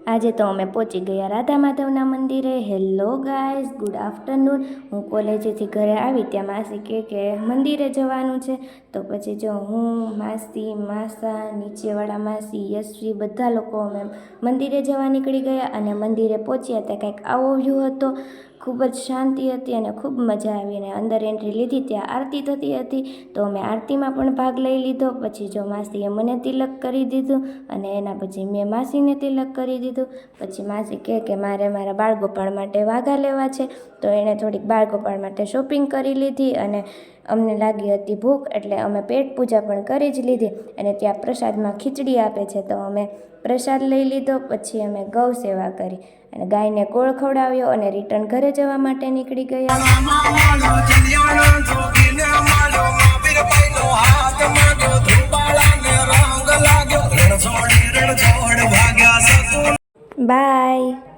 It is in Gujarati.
આજે તો અમે પહોંચી ગયા રાધા માધવના મંદિરે। Hello guys, good afternoon. હું કોલેજેથી ઘરે આવી ત્યાં માસી કે મંદિરે જવાનું છે, તો પછી જો હું, માસી, માસા, નીચેવાળા માસી, યશવી બધા લોકો અમે મંદિરે જવા નીકળી ગયા અને મંદિરે પહોંચ્યા ત્યાં કંઈક આવો વ્યૂ હતો। ખૂબ જ શાંતિ હતી અને ખૂબ મજા આવી અને અંદર એન્ટ્રી લીધી ત્યાં આરતી થતી હતી, તો અમે આરતીમાં પણ ભાગ લઈ લીધો। પછી જો માસીએ મને તિલક કરી દીધું અને એના પછી મેં માસીને તિલક કરી દીધું। પછી માસી કે મારે મારા બાળગોપાળ માટે વાઘા લેવા છે, તો એણે થોડીક બાળગોપાળ માટે શોપિંગ કરી લીધી અને અમને લાગી હતી ભૂખ, એટલે અમે પેટ પૂજા પણ કરી જ લીધી અને ત્યાં પ્રસાદમાં ખીચડી આપે છે, તો અમે પ્રસાદ લઈ લીધો। પછી અમે ગૌ સેવા કરી અને ગાયને ગોળ ખવડાવ્યો અને રિટર્ન ઘરે જવા માટે નીકળી ગયા। બાય।